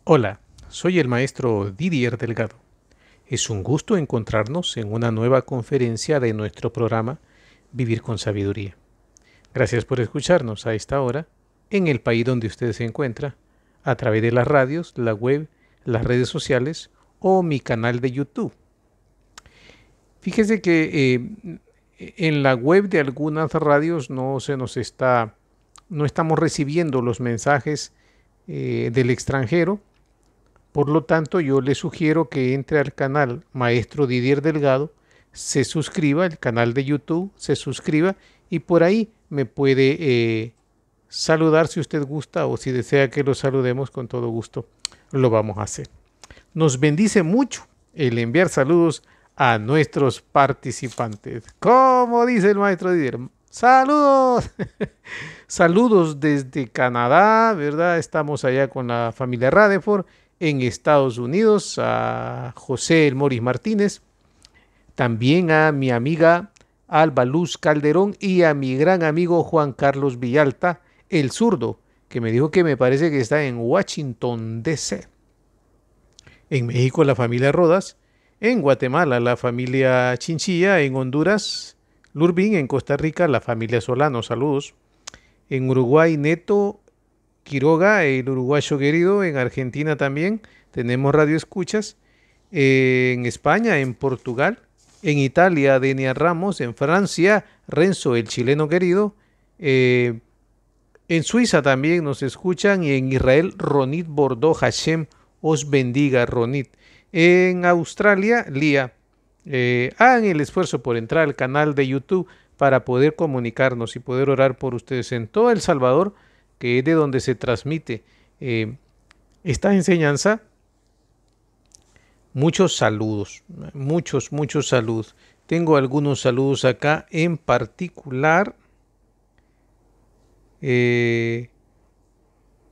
Hola, soy el maestro Didier Delgado. Es un gusto encontrarnos en una nueva conferencia de nuestro programa Vivir con Sabiduría. Gracias por escucharnos a esta hora en el país donde usted se encuentra, a través de las radios, la web, las redes sociales o mi canal de YouTube. Fíjese que en la web de algunas radios no estamos recibiendo los mensajes del extranjero. Por lo tanto, yo le sugiero que entre al canal Maestro Didier Delgado, se suscriba, el canal de YouTube, se suscriba y por ahí me puede saludar si usted gusta o si desea que lo saludemos con todo gusto, lo vamos a hacer. Nos bendice mucho el enviar saludos a nuestros participantes. Como dice el maestro Didier, saludos. Saludos desde Canadá, ¿verdad? Estamos allá con la familia Radeford en Estados Unidos, a José El Moris Martínez, también a mi amiga Alba Luz Calderón y a mi gran amigo Juan Carlos Villalta, el zurdo, que me dijo que me parece que está en Washington, D.C. En México la familia Rodas, en Guatemala la familia Chinchilla, en Honduras, Lurbín, en Costa Rica la familia Solano, saludos. En Uruguay Neto Quiroga, el uruguayo querido, en Argentina también tenemos radio escuchas, en España, en Portugal, en Italia, Denia Ramos, en Francia, Renzo, el chileno querido, en Suiza también nos escuchan y en Israel, Ronit Bordeaux, Hashem os bendiga, Ronit. En Australia, Lía, hagan el esfuerzo por entrar al canal de YouTube para poder comunicarnos y poder orar por ustedes en todo El Salvador, que es de donde se transmite esta enseñanza. Muchos saludos, muchos saludos. Tengo algunos saludos acá, en particular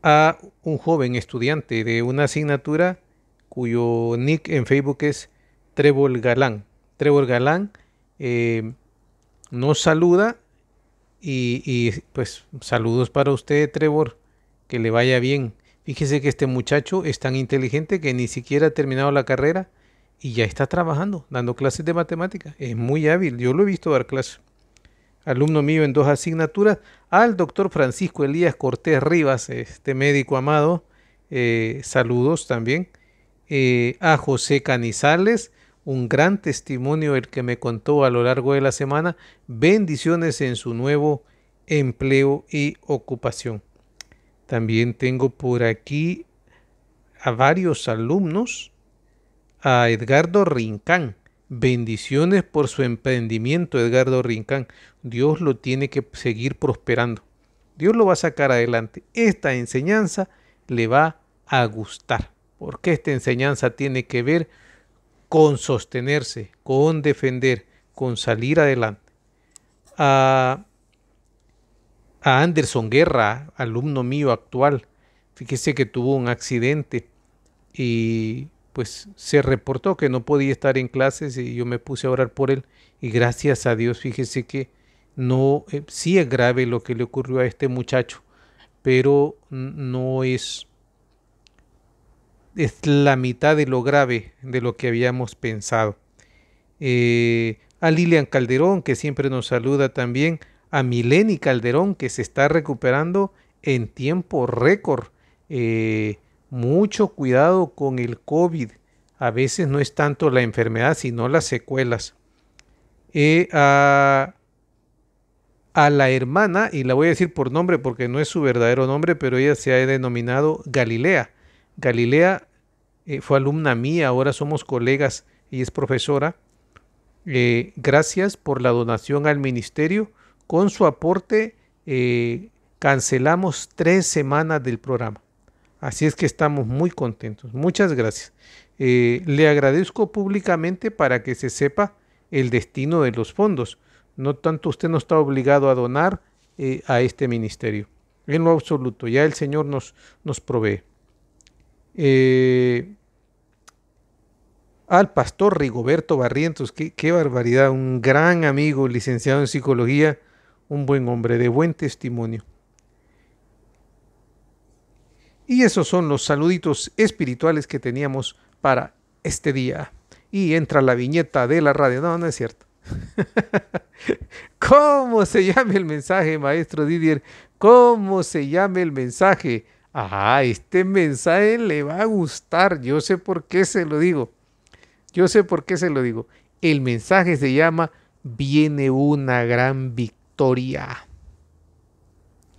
a un joven estudiante de una asignatura cuyo nick en Facebook es Trevor Galán. Trevor Galán nos saluda y pues saludos para usted, Trevor, que le vaya bien. Fíjese que este muchacho es tan inteligente que ni siquiera ha terminado la carrera y ya está trabajando, dando clases de matemática. Es muy hábil, yo lo he visto dar clases. Alumno mío en 2 asignaturas, al doctor Francisco Elías Cortés Rivas, este médico amado, saludos también. A José Canizales, un gran testimonio el que me contó a lo largo de la semana. Bendiciones en su nuevo empleo y ocupación. También tengo por aquí a varios alumnos. A Edgardo Rincán. Bendiciones por su emprendimiento, Edgardo Rincán. Dios lo tiene que seguir prosperando. Dios lo va a sacar adelante. Esta enseñanza le va a gustar, porque esta enseñanza tiene que ver con sostenerse, con defender, con salir adelante. A Anderson Guerra, alumno mío actual, fíjese que tuvo un accidente y pues se reportó que no podía estar en clases y yo me puse a orar por él y gracias a Dios, fíjese que no, sí es grave lo que le ocurrió a este muchacho, pero no es la mitad de lo grave de lo que habíamos pensado. A Lilian Calderón, que siempre nos saluda también, a Mileni Calderón, que se está recuperando en tiempo récord. Mucho cuidado con el COVID. A veces no es tanto la enfermedad, sino las secuelas. A la hermana, y la voy a decir por nombre porque no es su verdadero nombre, pero ella se ha denominado Galilea. Galilea fue alumna mía, ahora somos colegas y es profesora. Gracias por la donación al ministerio. Con su aporte cancelamos 3 semanas del programa. Así es que estamos muy contentos. Muchas gracias. Le agradezco públicamente para que se sepa el destino de los fondos. No tanto usted no está obligado a donar a este ministerio. En lo absoluto, ya el Señor nos provee. Al pastor Rigoberto Barrientos, qué barbaridad, un gran amigo, licenciado en psicología, un buen hombre de buen testimonio. Y esos son los saluditos espirituales que teníamos para este día. Y entra la viñeta de la radio. No, no es cierto. ¿Cómo se llama el mensaje, maestro Didier? ¿Cómo se llama el mensaje? Ah, este mensaje le va a gustar. Yo sé por qué se lo digo. Yo sé por qué se lo digo. El mensaje se llama Viene una gran victoria.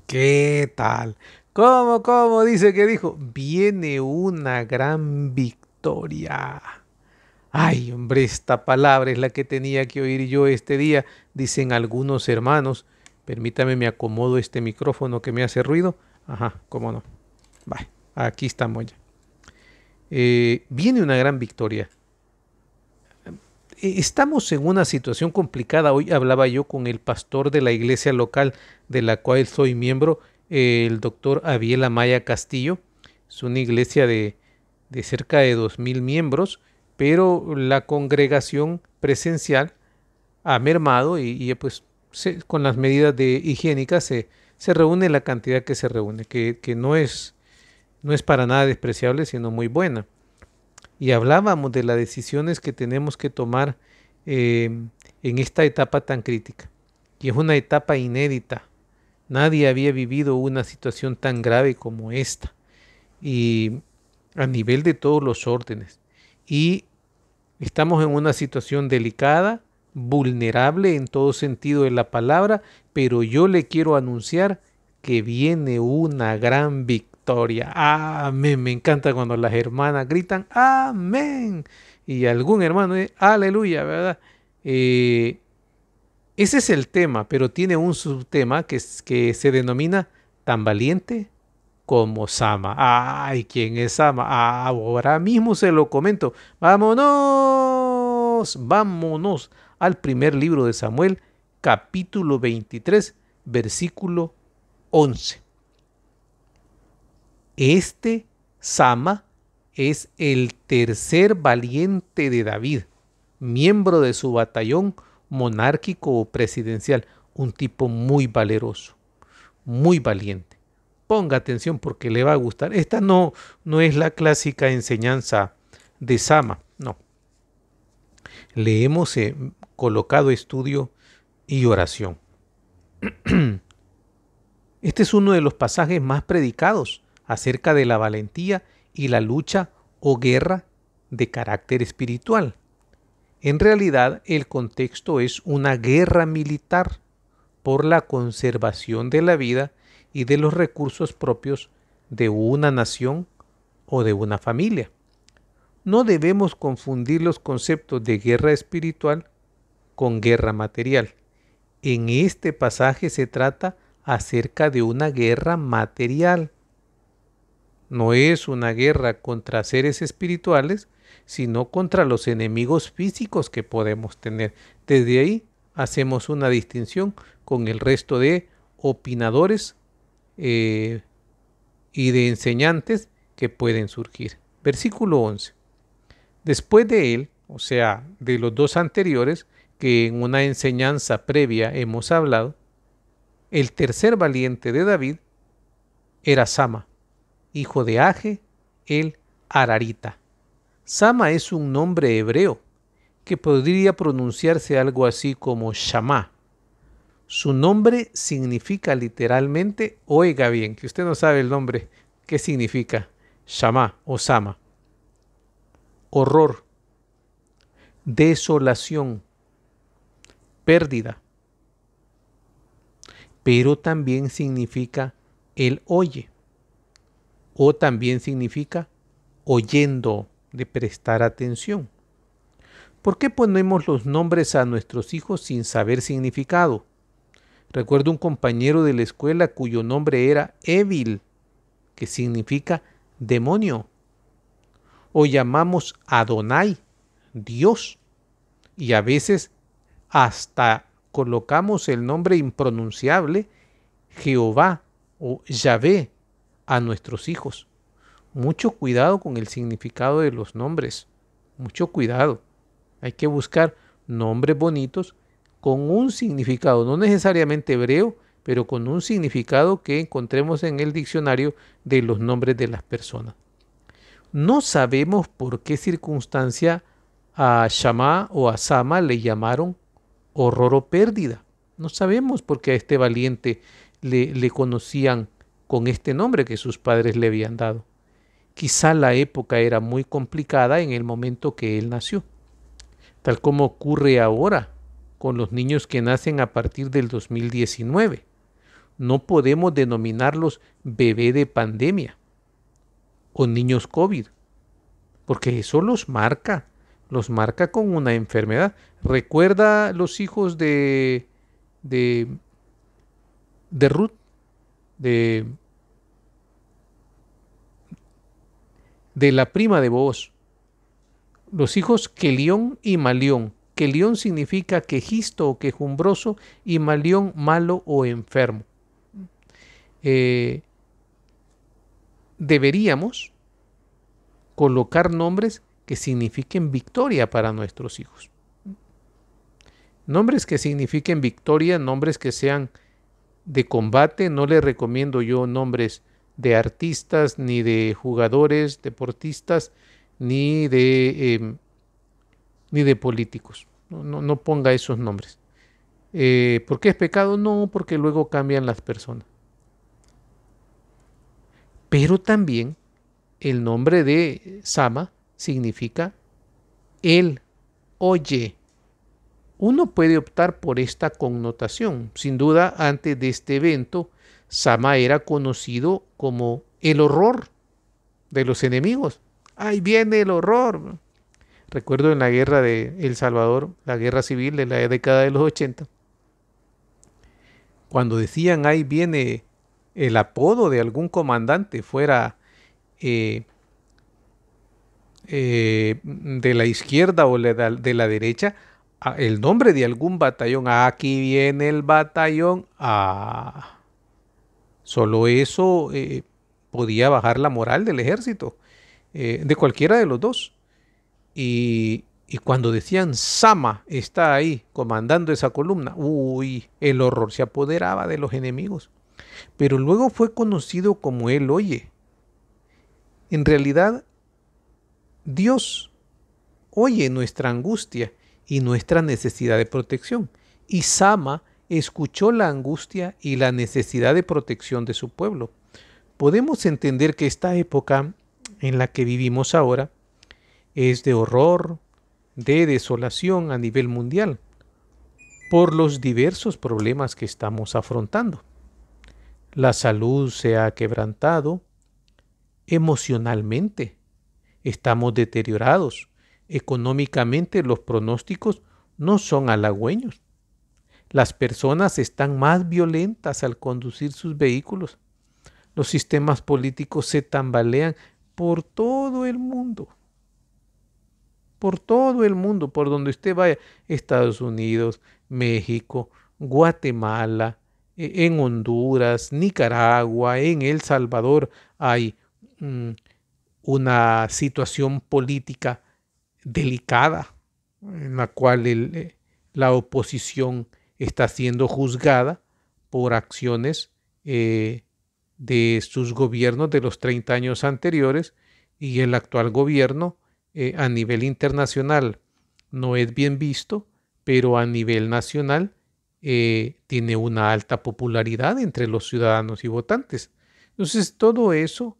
¿Qué tal? ¿Cómo dice que dijo? Viene una gran victoria. Ay, hombre, esta palabra es la que tenía que oír yo este día, dicen algunos hermanos. Permítame, me acomodo este micrófono que me hace ruido. Ajá, cómo no. Vale, aquí estamos ya. Viene una gran victoria. Estamos en una situación complicada. Hoy hablaba yo con el pastor de la iglesia local de la cual soy miembro, el doctor Abiel Amaya Castillo. Es una iglesia de cerca de 2000 miembros, pero la congregación presencial ha mermado y pues con las medidas higiénicas se reúne la cantidad que se reúne, que no es para nada despreciable, sino muy buena. Y hablábamos de las decisiones que tenemos que tomar en esta etapa tan crítica. Y es una etapa inédita. Nadie había vivido una situación tan grave como esta. Y a nivel de todos los órdenes. Y estamos en una situación delicada, vulnerable en todo sentido de la palabra, pero yo le quiero anunciar que viene una gran victoria. Amén. Me encanta cuando las hermanas gritan amén. Y algún hermano dice aleluya, ¿verdad? Ese es el tema, pero tiene un subtema que se denomina tan valiente como Sama. Ay, ¿quién es Sama? Ahora mismo se lo comento. Vámonos al primer libro de Samuel, capítulo 23, versículo 11. Este Sama es el tercer valiente de David, miembro de su batallón monárquico o presidencial, un tipo muy valeroso, muy valiente. Ponga atención porque le va a gustar. Esta no es la clásica enseñanza de Sama, no. Le hemos colocado estudio y oración. Este es uno de los pasajes más predicados acerca de la valentía y la lucha o guerra de carácter espiritual. En realidad, el contexto es una guerra militar por la conservación de la vida y de los recursos propios de una nación o de una familia. No debemos confundir los conceptos de guerra espiritual con guerra material. En este pasaje se trata acerca de una guerra material. No es una guerra contra seres espirituales, sino contra los enemigos físicos que podemos tener. Desde ahí hacemos una distinción con el resto de opinadores y de enseñantes que pueden surgir. Versículo 11. Después de él, o sea, de los dos anteriores, que en una enseñanza previa hemos hablado, el tercer valiente de David era Sama, hijo de Age, el Ararita. Sama es un nombre hebreo que podría pronunciarse algo así como Shamá. Su nombre significa literalmente, oiga bien, que usted no sabe el nombre, ¿qué significa? Shamá o Sama. Horror, desolación, pérdida. Pero también significa el oye, o también significa oyendo, de prestar atención. ¿Por qué ponemos los nombres a nuestros hijos sin saber significado? Recuerdo un compañero de la escuela cuyo nombre era Evil, que significa demonio. O llamamos Adonai, Dios, y a veces hasta colocamos el nombre impronunciable Jehová o Yahvé a nuestros hijos. Mucho cuidado con el significado de los nombres, mucho cuidado. Hay que buscar nombres bonitos con un significado, no necesariamente hebreo, pero con un significado que encontremos en el diccionario de los nombres de las personas. No sabemos por qué circunstancia a Shammah o a Sama le llamaron horror o pérdida. No sabemos por qué a este valiente le conocían con este nombre que sus padres le habían dado. Quizá la época era muy complicada en el momento que él nació, tal como ocurre ahora con los niños que nacen a partir del 2019. No podemos denominarlos bebé de pandemia o niños COVID, porque eso los marca con una enfermedad. Recuerda los hijos de Ruth, de la prima de Booz, los hijos Quelión y Malión. Quelión significa quejisto o quejumbroso y Malión malo o enfermo. Deberíamos colocar nombres que signifiquen victoria para nuestros hijos. Nombres que signifiquen victoria, nombres que sean de combate. No les recomiendo yo nombres de artistas, ni de jugadores, deportistas, ni de políticos. No ponga esos nombres. ¿Por qué es pecado? No, porque luego cambian las personas. Pero también el nombre de Sama significa él oye. Uno puede optar por esta connotación. Sin duda, antes de este evento, Sama era conocido como el horror de los enemigos. ¡Ahí viene el horror! Recuerdo en la guerra de El Salvador, la guerra civil de la década de los 80, cuando decían ahí viene el apodo de algún comandante, fuera de la izquierda o de la derecha, el nombre de algún batallón, aquí viene el batallón, solo eso podía bajar la moral del ejército, de cualquiera de los dos. Y cuando decían Sama está ahí comandando esa columna, el horror se apoderaba de los enemigos. Pero luego fue conocido como él oye. En realidad, Dios oye nuestra angustia y nuestra necesidad de protección. Y Sama escuchó la angustia y la necesidad de protección de su pueblo. Podemos entender que esta época en la que vivimos ahora es de horror, de desolación a nivel mundial, por los diversos problemas que estamos afrontando. La salud se ha quebrantado, emocionalmente estamos deteriorados, económicamente los pronósticos no son halagüeños. Las personas están más violentas al conducir sus vehículos. Los sistemas políticos se tambalean por todo el mundo. Por todo el mundo, por donde usted vaya, Estados Unidos, México, Guatemala, en Honduras, Nicaragua, en El Salvador, hay una situación política delicada en la cual la oposición está siendo juzgada por acciones de sus gobiernos de los 30 años anteriores, y el actual gobierno a nivel internacional no es bien visto, pero a nivel nacional tiene una alta popularidad entre los ciudadanos y votantes. Entonces todo eso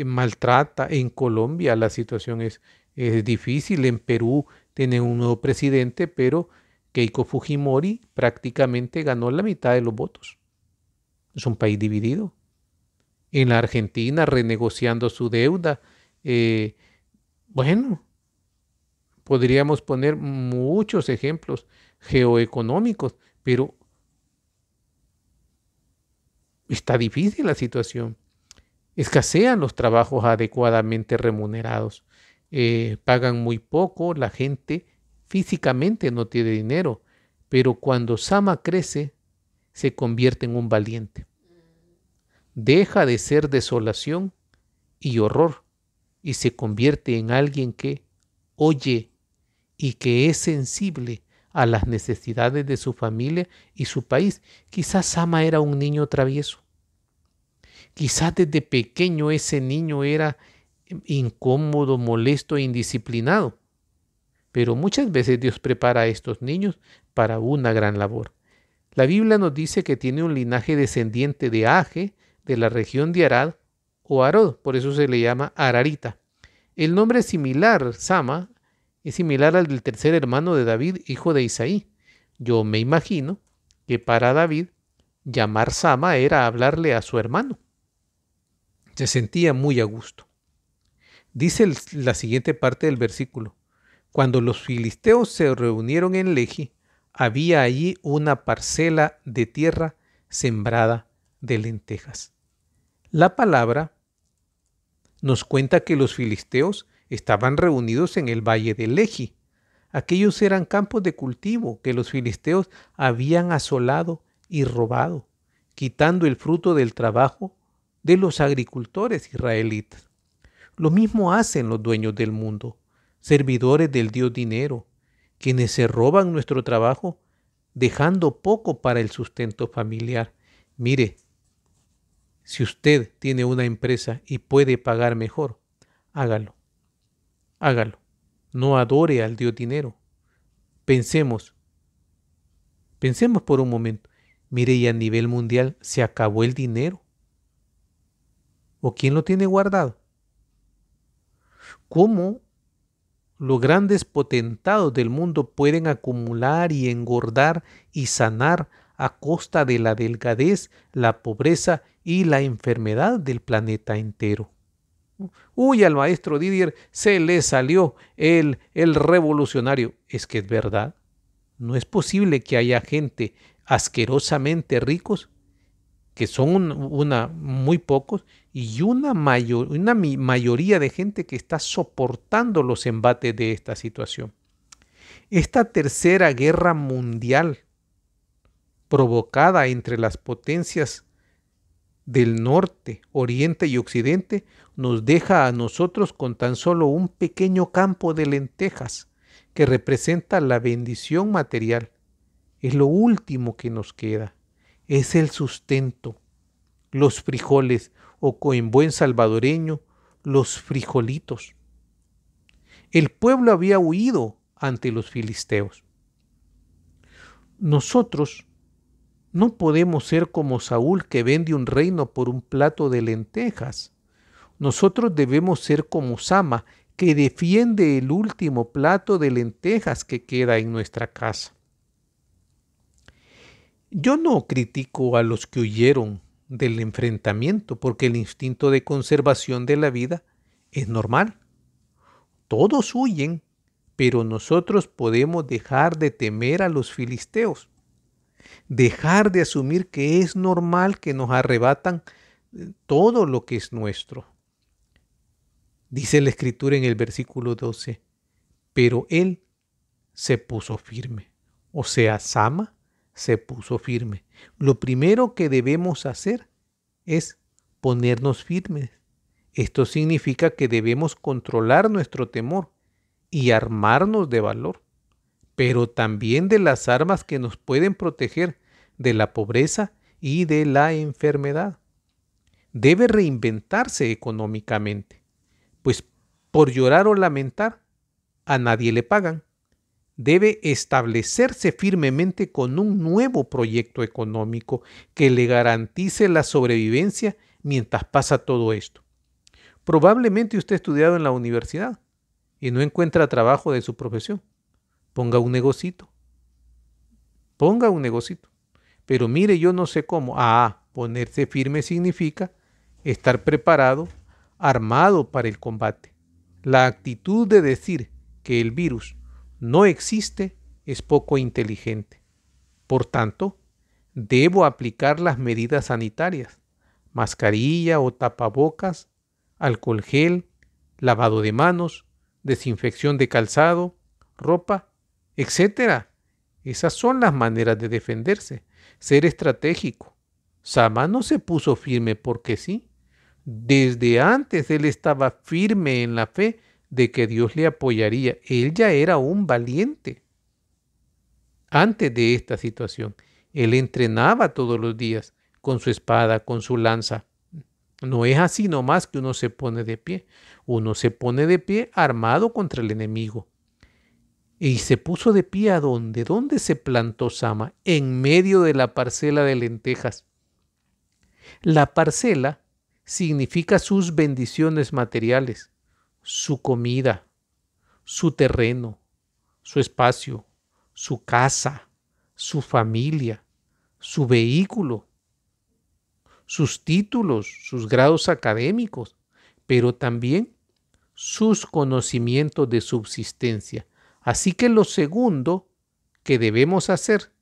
maltrata. En Colombia la situación es difícil. En Perú tienen un nuevo presidente, pero Keiko Fujimori prácticamente ganó la mitad de los votos. Es un país dividido. En la Argentina, renegociando su deuda. Bueno, podríamos poner muchos ejemplos geoeconómicos, pero está difícil la situación. Escasean los trabajos adecuadamente remunerados. Pagan muy poco, la gente físicamente no tiene dinero, pero cuando Sama crece, se convierte en un valiente. Deja de ser desolación y horror y se convierte en alguien que oye y que es sensible a las necesidades de su familia y su país. Quizás Sama era un niño travieso. Quizás desde pequeño ese niño era incómodo, molesto e indisciplinado. Pero muchas veces Dios prepara a estos niños para una gran labor. La Biblia nos dice que tiene un linaje descendiente de Age, de la región de Arad o Arod, por eso se le llama Ararita. El nombre es similar, Sama, es similar al del tercer hermano de David, hijo de Isaí. Yo me imagino que para David llamar Sama era hablarle a su hermano. Se sentía muy a gusto. Dice la siguiente parte del versículo. Cuando los filisteos se reunieron en Lehi, había allí una parcela de tierra sembrada de lentejas. La palabra nos cuenta que los filisteos estaban reunidos en el valle de Lehi. Aquellos eran campos de cultivo que los filisteos habían asolado y robado, quitando el fruto del trabajo de los agricultores israelitas. Lo mismo hacen los dueños del mundo, servidores del Dios dinero, quienes se roban nuestro trabajo, dejando poco para el sustento familiar. Mire, si usted tiene una empresa y puede pagar mejor, hágalo. Hágalo. No adore al Dios dinero. Pensemos por un momento. Mire, y a nivel mundial se acabó el dinero. ¿O quién lo tiene guardado? ¿Cómo los grandes potentados del mundo pueden acumular y engordar y sanar a costa de la delgadez, la pobreza y la enfermedad del planeta entero? Uy, al maestro Didier se le salió el revolucionario. Es que es verdad. No es posible que haya gente asquerosamente ricos, que son muy pocos, y una mayoría de gente que está soportando los embates de esta situación. Esta tercera guerra mundial provocada entre las potencias del norte, oriente y occidente nos deja a nosotros con tan solo un pequeño campo de lentejas que representa la bendición material. Es lo último que nos queda. Es el sustento. Los frijoles, o en buen salvadoreño, los frijolitos. El pueblo había huido ante los filisteos. Nosotros no podemos ser como Saúl, que vende un reino por un plato de lentejas. Nosotros debemos ser como Sama, que defiende el último plato de lentejas que queda en nuestra casa. Yo no critico a los que huyeron del enfrentamiento, porque el instinto de conservación de la vida es normal. Todos huyen, pero nosotros podemos dejar de temer a los filisteos, dejar de asumir que es normal que nos arrebatan todo lo que es nuestro. Dice la Escritura en el versículo 12, pero él se puso firme. O sea, Sama se puso firme. Lo primero que debemos hacer es ponernos firmes. Esto significa que debemos controlar nuestro temor y armarnos de valor, pero también de las armas que nos pueden proteger de la pobreza y de la enfermedad. Debe reinventarse económicamente, pues por llorar o lamentar a nadie le pagan. Debe establecerse firmemente con un nuevo proyecto económico que le garantice la sobrevivencia mientras pasa todo esto. Probablemente usted ha estudiado en la universidad y no encuentra trabajo de su profesión. Ponga un negocito. Pero mire, yo no sé cómo. Ponerse firme significa estar preparado, armado para el combate. La actitud de decir que el virus no existe es poco inteligente. Por tanto, debo aplicar las medidas sanitarias: mascarilla o tapabocas, alcohol gel, lavado de manos, desinfección de calzado, ropa, etc. Esas son las maneras de defenderse. Ser estratégico. Sama no se puso firme porque sí. Desde antes él estaba firme en la fe de que Dios le apoyaría. Él ya era un valiente. Antes de esta situación, él entrenaba todos los días con su espada, con su lanza. No es así nomás que uno se pone de pie. Uno se pone de pie armado contra el enemigo. Y se puso de pie ¿a dónde? ¿Dónde se plantó Sama? En medio de la parcela de lentejas. La parcela significa sus bendiciones materiales, su comida, su terreno, su espacio, su casa, su familia, su vehículo, sus títulos, sus grados académicos, pero también sus conocimientos de subsistencia. Así que lo segundo que debemos hacer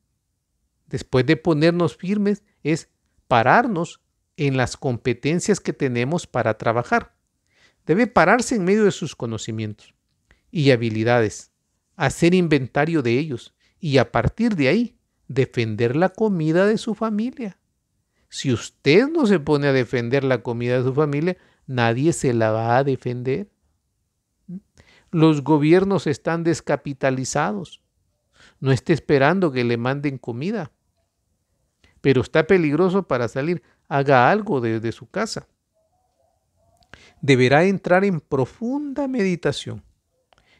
después de ponernos firmes es pararnos en las competencias que tenemos para trabajar. Debe pararse en medio de sus conocimientos y habilidades, hacer inventario de ellos y a partir de ahí defender la comida de su familia. Si usted no se pone a defender la comida de su familia, nadie se la va a defender. Los gobiernos están descapitalizados. No esté esperando que le manden comida. Pero está peligroso para salir. Haga algo desde su casa. Deberá entrar en profunda meditación,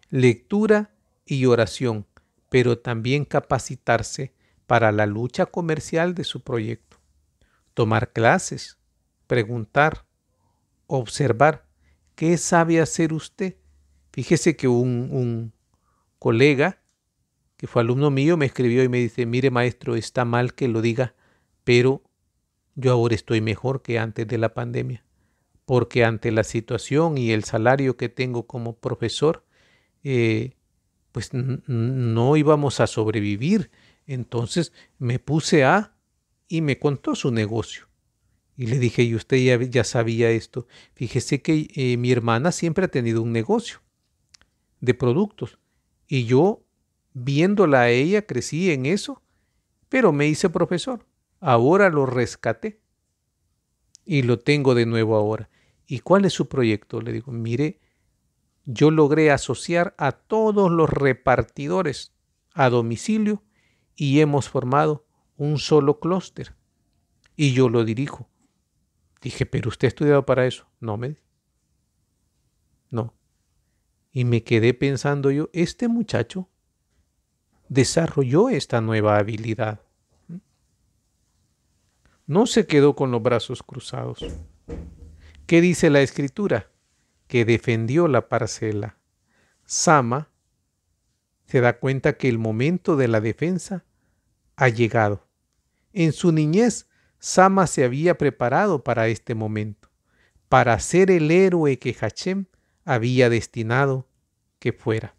lectura y oración, pero también capacitarse para la lucha comercial de su proyecto. Tomar clases, preguntar, observar. ¿Qué sabe hacer usted? Fíjese que un colega que fue alumno mío me escribió y me dice, mire maestro, está mal que lo diga, pero yo ahora estoy mejor que antes de la pandemia, porque ante la situación y el salario que tengo como profesor, pues no íbamos a sobrevivir. Entonces me puse y me contó su negocio. Y le dije, ¿y usted ya sabía esto? Fíjese que mi hermana siempre ha tenido un negocio de productos y yo viéndola a ella crecí en eso, pero me hice profesor. Ahora lo rescaté y lo tengo de nuevo ahora. ¿Y cuál es su proyecto? Le digo, mire, yo logré asociar a todos los repartidores a domicilio y hemos formado un solo clúster y yo lo dirijo. Dije, ¿pero usted ha estudiado para eso? No, no. Y me quedé pensando yo, este muchacho desarrolló esta nueva habilidad. No se quedó con los brazos cruzados. ¿Qué dice la escritura? Que defendió la parcela. Sama se da cuenta que el momento de la defensa ha llegado. En su niñez, Sama se había preparado para este momento, para ser el héroe que Hachem había destinado que fuera.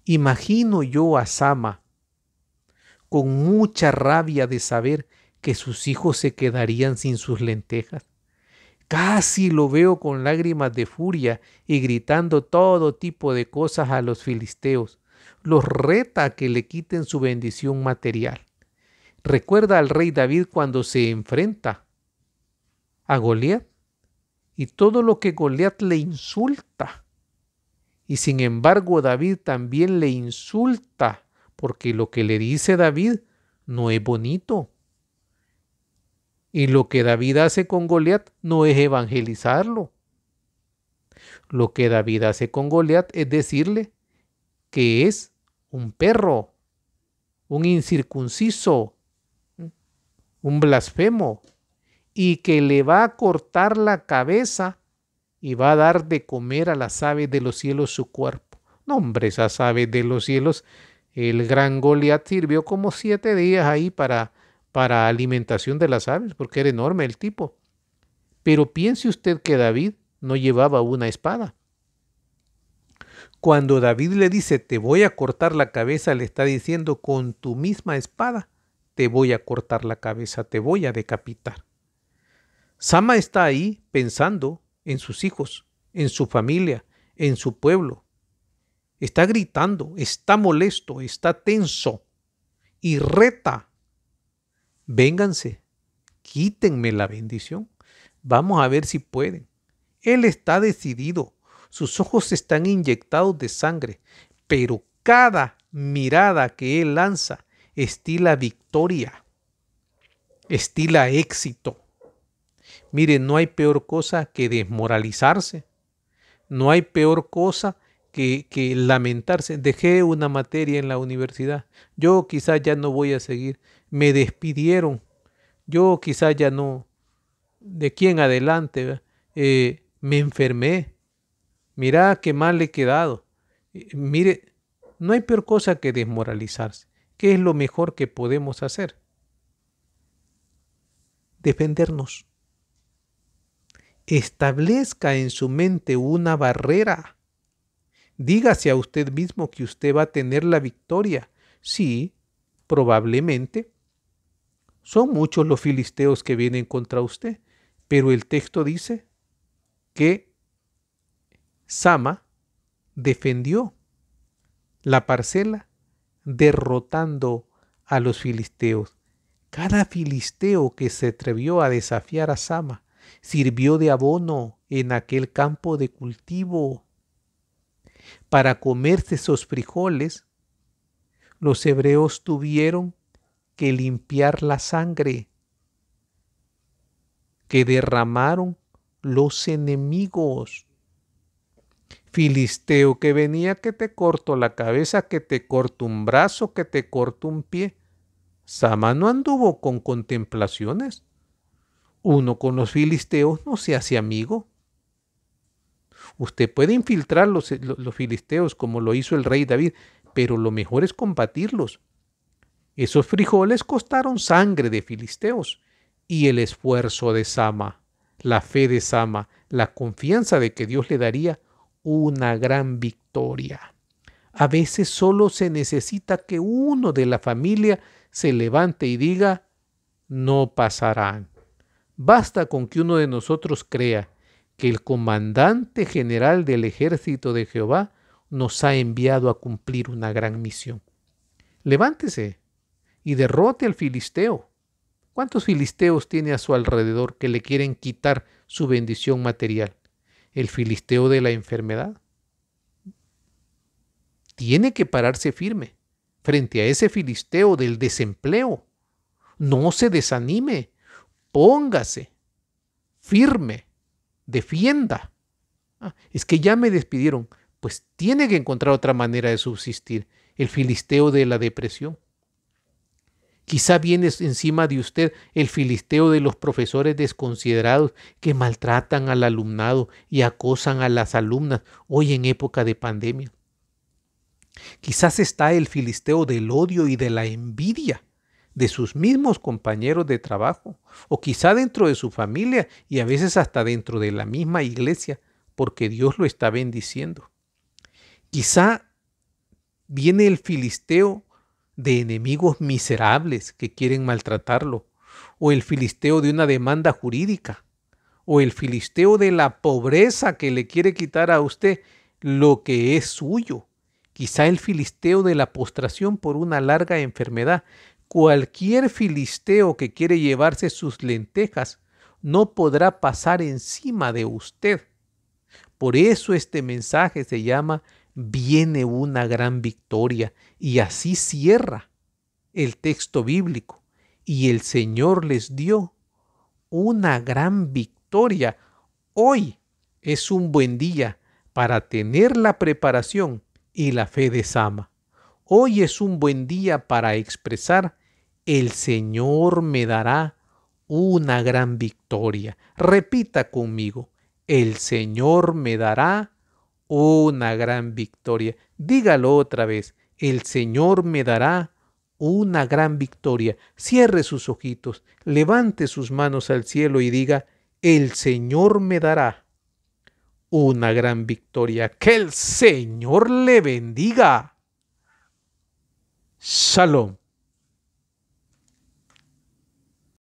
Imagino yo a Sama con mucha rabia de saber que sus hijos se quedarían sin sus lentejas. Casi lo veo con lágrimas de furia y gritando todo tipo de cosas a los filisteos. Los reta a que le quiten su bendición material. Recuerda al rey David cuando se enfrenta a Goliat y todo lo que Goliat le insulta. Y sin embargo David también le insulta porque lo que le dice David no es bonito. Y lo que David hace con Goliat no es evangelizarlo. Lo que David hace con Goliat es decirle que es un perro, un incircunciso, un blasfemo, y que le va a cortar la cabeza y va a dar de comer a las aves de los cielos su cuerpo. No, hombre, esas aves de los cielos, el gran Goliat sirvió como 7 días ahí para alimentación de las aves, porque era enorme el tipo. Pero piense usted que David no llevaba una espada. Cuando David le dice, te voy a cortar la cabeza, le está diciendo, con tu misma espada, te voy a cortar la cabeza, te voy a decapitar. Sama está ahí pensando en sus hijos, en su familia, en su pueblo. Está gritando, está molesto, está tenso y reta. Vénganse, quítenme la bendición. Vamos a ver si pueden. Él está decidido. Sus ojos están inyectados de sangre, pero cada mirada que él lanza estila victoria, estila éxito. Mire, no hay peor cosa que desmoralizarse. No hay peor cosa que lamentarse. Dejé una materia en la universidad. Yo quizás ya no voy a seguir. Me despidieron. Yo quizás ya no. De aquí en adelante me enfermé. Mira qué mal le he quedado. Mire, no hay peor cosa que desmoralizarse. ¿Qué es lo mejor que podemos hacer? Defendernos. Establezca en su mente una barrera. Dígase a usted mismo que usted va a tener la victoria. Sí, probablemente. Son muchos los filisteos que vienen contra usted, pero el texto dice que Sama defendió la parcela derrotando a los filisteos. Cada filisteo que se atrevió a desafiar a Sama sirvió de abono en aquel campo de cultivo. Para comerse esos frijoles, los hebreos tuvieron que limpiar la sangre que derramaron los enemigos. Filisteo que venía, que te corto la cabeza, que te corto un brazo, que te corto un pie. Sama no anduvo con contemplaciones. Uno con los filisteos no se hace amigo. Usted puede infiltrar los filisteos como lo hizo el rey David, pero lo mejor es combatirlos. Esos frijoles costaron sangre de filisteos y el esfuerzo de Sama, la fe de Sama, la confianza de que Dios le daría una gran victoria. A veces solo se necesita que uno de la familia se levante y diga, no pasarán. Basta con que uno de nosotros crea que el comandante general del ejército de Jehová nos ha enviado a cumplir una gran misión. Levántese y derrote al filisteo. ¿Cuántos filisteos tiene a su alrededor que le quieren quitar su bendición material? ¿El filisteo de la enfermedad? Tiene que pararse firme frente a ese filisteo del desempleo. No se desanime, póngase firme, defienda. Es que ya me despidieron, pues tiene que encontrar otra manera de subsistir. El filisteo de la depresión. Quizá viene encima de usted el filisteo de los profesores desconsiderados que maltratan al alumnado y acosan a las alumnas hoy en época de pandemia. Quizás está el filisteo del odio y de la envidia de sus mismos compañeros de trabajo, o quizá dentro de su familia y a veces hasta dentro de la misma iglesia, porque Dios lo está bendiciendo. Quizá viene el filisteo de enemigos miserables que quieren maltratarlo, o el filisteo de una demanda jurídica, o el filisteo de la pobreza que le quiere quitar a usted lo que es suyo. Quizá el filisteo de la postración por una larga enfermedad. Cualquier filisteo que quiere llevarse sus lentejas no podrá pasar encima de usted. Por eso este mensaje se llama Viene una gran victoria, y así cierra el texto bíblico. Y el Señor les dio una gran victoria. Hoy es un buen día para tener la preparación y la fe de Sama. Hoy es un buen día para expresar: el Señor me dará una gran victoria. Repita conmigo: el Señor me dará una gran victoria. Dígalo otra vez: el Señor me dará una gran victoria. Cierre sus ojitos, levante sus manos al cielo y diga: el Señor me dará una gran victoria. Que el Señor le bendiga. Shalom.